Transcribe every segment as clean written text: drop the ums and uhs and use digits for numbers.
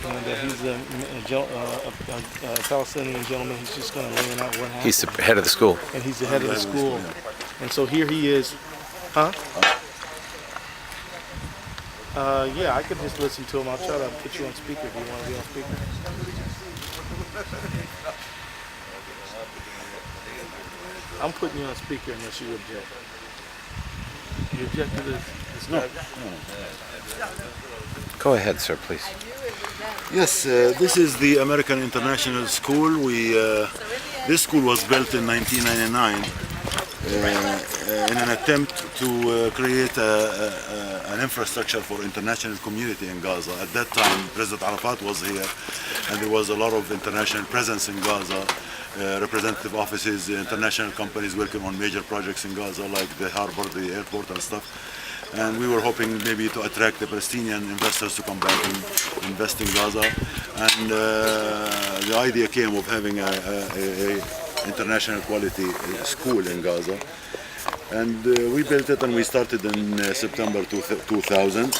and he's a Palestinian gentleman. He's just going to lay out what happened. He's the head of the school. And he's the head of the school. And so here he is. Huh? Yeah, I could just listen to him. I'll try to put you on speaker. Do you want to be on speaker? I'm putting you on speaker unless you object. You object to this? No. Go ahead, sir, please. Yes, this is the American International School. This school was built in 1999 in an attempt to create an infrastructure for international community in Gaza. At that time, President Arafat was here, and there was a lot of international presence in Gaza. Representative offices, international companies working on major projects in Gaza, like the harbor, the airport, and stuff. And we were hoping maybe to attract the Palestinian investors to come back and invest in Gaza. And the idea came of having a international quality school in Gaza. And we built it, and we started in September 2000.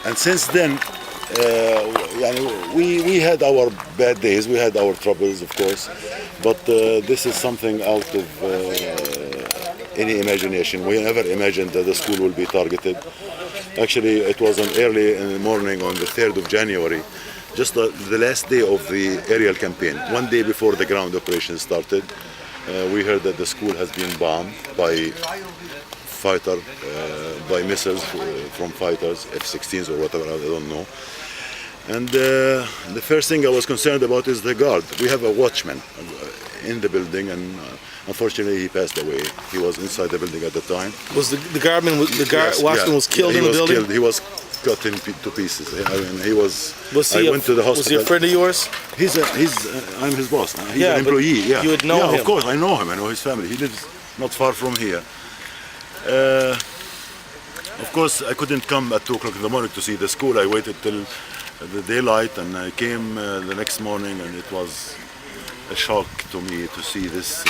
And since then, we had our bad days, we had our troubles, of course, but this is something out of any imagination. We never imagined that the school will be targeted. Actually, it was early in the morning on the 3rd of January, just the last day of the aerial campaign. One day before the ground operation started, we heard that the school has been bombed by by missiles from fighters, F-16s or whatever, I don't know. And the first thing I was concerned about is the guard. We have a watchman in the building, and unfortunately he passed away. He was inside the building at the time. Was the guardman, watchman was killed in the building? He was cut into pieces. I mean, he was. I went to the hospital. Was he a friend of yours? I'm his boss. He's an employee. Yeah, you would know him. Of course, I know him. I know his family. He lives not far from here. Of course, I couldn't come at 2 o'clock in the morning to see the school. I waited till the daylight, and I came the next morning, and it was a shock to me to see this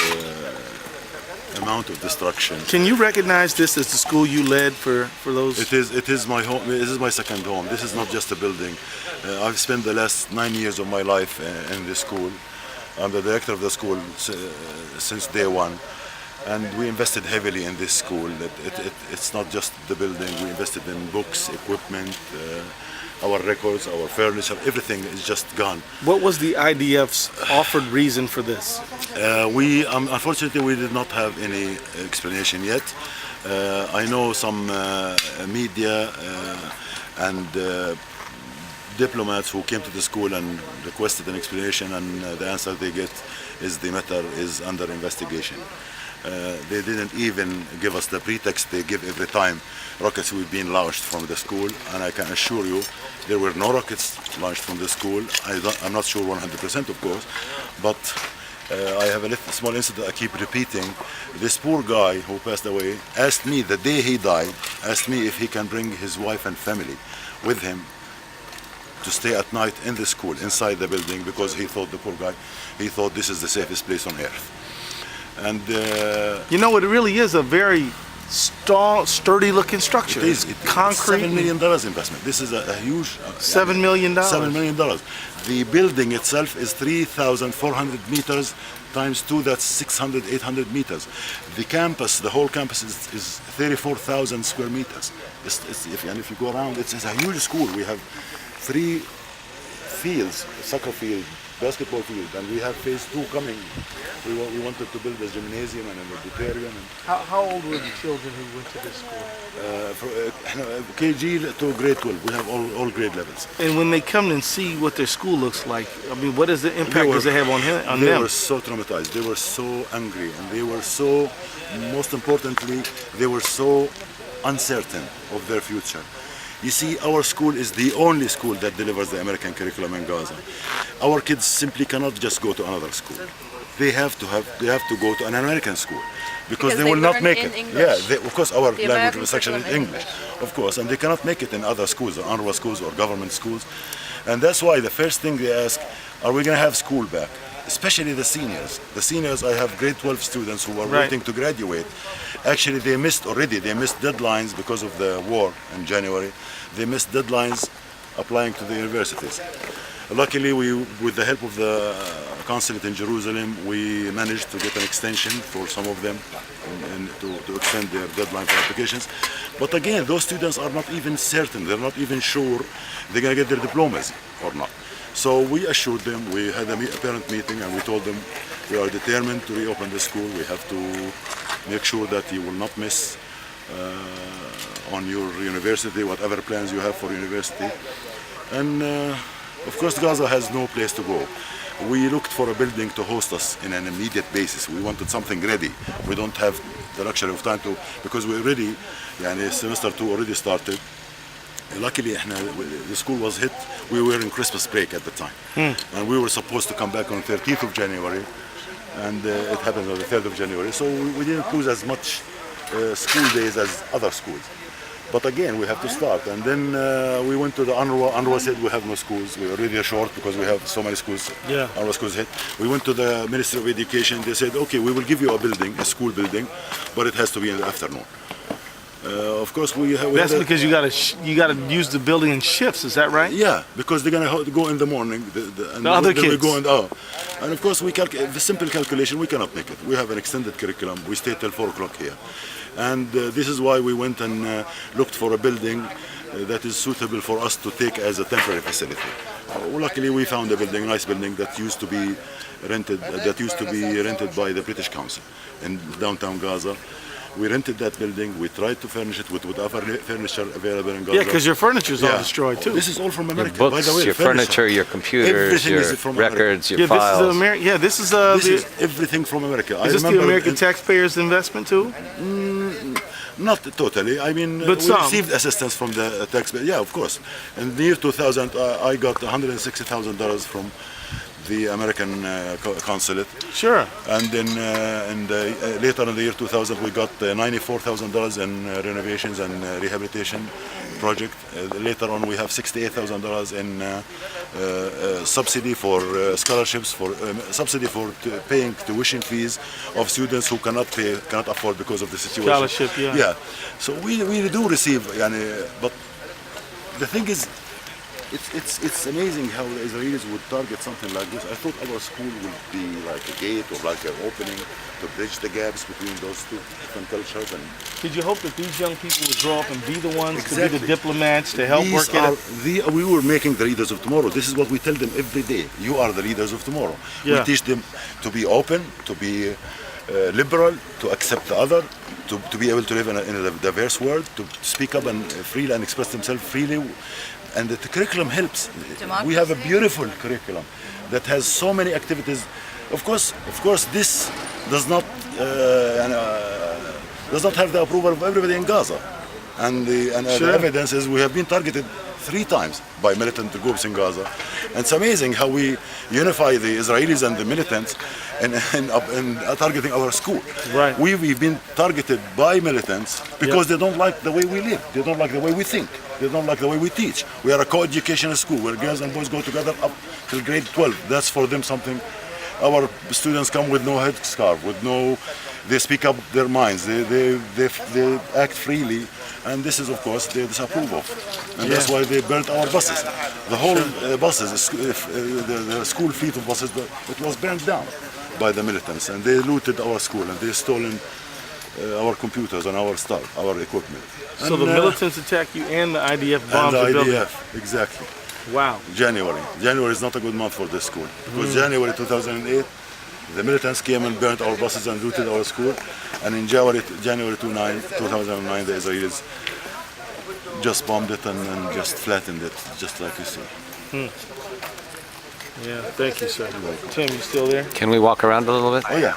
amount of destruction. Can you recognize this as the school you led for those? It is my home. This is my second home. This is not just a building. I've spent the last 9 years of my life in this school. I'm the director of the school since day one. And we invested heavily in this school. It's not just the building. We invested in books, equipment, our records, our furniture, everything is just gone. What was the IDF's offered reason for this? Unfortunately, we did not have any explanation yet. I know some media and diplomats who came to the school and requested an explanation, and the answer they get is the matter is under investigation. They didn't even give us the pretext they give every time rockets were being launched from the school, and I can assure you there were no rockets launched from the school. I'm not sure 100%, of course, but I have a small incident I keep repeating. This poor guy who passed away asked me the day he died, asked me if he can bring his wife and family with him to stay at night in the school, inside the building, because he thought, the poor guy, he thought this is the safest place on earth. And you know, it really is a very sturdy looking structure. It is. Concrete. $7 million investment. This is a huge. $7 million. $7 million. The building itself is 3,400 meters times 2. That's 600, 800 meters. The campus, the whole campus is 34,000 square meters. If you go around, it's a huge school. We have 3 fields: soccer field, basketball field, and we have phase 2 coming. We wanted to build a gymnasium and an auditorium. How old were the children who went to this school? KG to grade 12. We have all grade levels. And when they come and see what their school looks like, I mean, what is the impact does it have on them? They were so traumatized. They were so angry, and they were so, most importantly, they were so uncertain of their future. You see, our school is the only school that delivers the American curriculum in Gaza. Our kids simply cannot just go to another school. They have to go to an American school because they will not make it. English. Yeah, of course, our language of instruction is English, of course, and they cannot make it in other schools, or UNRWA schools, or government schools. And that's why the first thing they ask, are we going to have school back? Especially the seniors. The seniors, I have grade 12 students who are waiting to graduate. Actually, they missed deadlines because of the war in January. They missed deadlines applying to the universities. Luckily, with the help of the consulate in Jerusalem, we managed to get an extension for some of them and to extend their deadline for applications. But again, those students are not even certain, they're not even sure they're going to get their diplomas or not. So we assured them, we had a parent meeting and we told them we are determined to reopen the school. We have to make sure that you will not miss on your university, whatever plans you have for university. And of course, Gaza has no place to go. We looked for a building to host us in an immediate basis. We wanted something ready. We don't have the luxury of time to, because we already, semester 2 already started. Luckily, the school was hit. We were in Christmas break at the time. And we were supposed to come back on 13th of January. And it happened on the 3rd of January. So we didn't lose as much school days as other schools. But again, we have to start. And then we went to the UNRWA. UNRWA said we have no schools. We're already short because we have so many schools. Yeah. UNRWA schools hit. We went to the Ministry of Education. They said, okay, we will give you a building, a school building, but it has to be in the afternoon. Of course, we That's because you gotta use the building in shifts. Is that right? Yeah, because they're gonna go in the morning. The other kids. We go and of course, the simple calculation, we cannot make it. We have an extended curriculum. We stay till 4 o'clock here. And this is why we went and looked for a building that is suitable for us to take as a temporary facility. Luckily, we found a building, a nice building that used to be rented. By the British Council in downtown Gaza. We rented that building. We tried to furnish it with whatever furniture available in Gaza. Yeah, because your furniture's all destroyed too. This is all from America. Your books, by the way, your furniture, your computers, everything your is from records, your Yeah, files. this is This the. is everything from America. Is this the American taxpayers' investment too? Not totally. I mean, But we some. received assistance from the taxpayer. Yeah, of course. In the year 2000, I got $160,000 from the American consulate. Sure. And then later in the year 2000, we got $94,000 in renovations and rehabilitation project. Later on, we have $68,000 in subsidy for scholarships, for subsidy for paying tuition fees of students who cannot afford because of the situation. Scholarship, yeah. Yeah. So we do receive, but the thing is, it's amazing how the Israelis would target something like this. I thought our school would be like a gate or like an opening to bridge the gaps between those two different cultures. And Did you hope that these young people would grow up and be the ones to be Exactly. the diplomats to help work it? we were making the leaders of tomorrow. This is what we tell them every day. You are the leaders of tomorrow. Yeah. We teach them to be open, to be liberal, to accept the other, to be able to live in a diverse world, to speak up and freely and express themselves freely. And the curriculum helps. We have a beautiful curriculum that has so many activities. Of course, this does not have the approval of everybody in Gaza. And Sure. the evidence is we have been targeted 3 times by militant groups in Gaza. And it's amazing how we unify the Israelis and the militants in targeting our school. Right. We've been targeted by militants because they don't like the way we live. They don't like the way we think. They don't like the way we teach. We are a co-educational school where girls and boys go together up till grade 12. That's for them something. Our students come with no headscarf, they speak up their minds. They act freely. And this is, of course, they disapprove of. And that's why they burnt our buses. The whole buses, the school fleet of buses, it was burned down by the militants. And they looted our school and they stolen our computers and our stuff, our equipment. So the militants attack you and the IDF bombs and the the building. IDF, exactly. Wow. January is not a good month for this school. Because January 2008, the militants came and burnt our buses and looted our school. And in January 2009, the Israelis just bombed it and just flattened it, just like you see. Yeah, thank you, sir. Tim, you still there? Can we walk around a little bit? Oh yeah.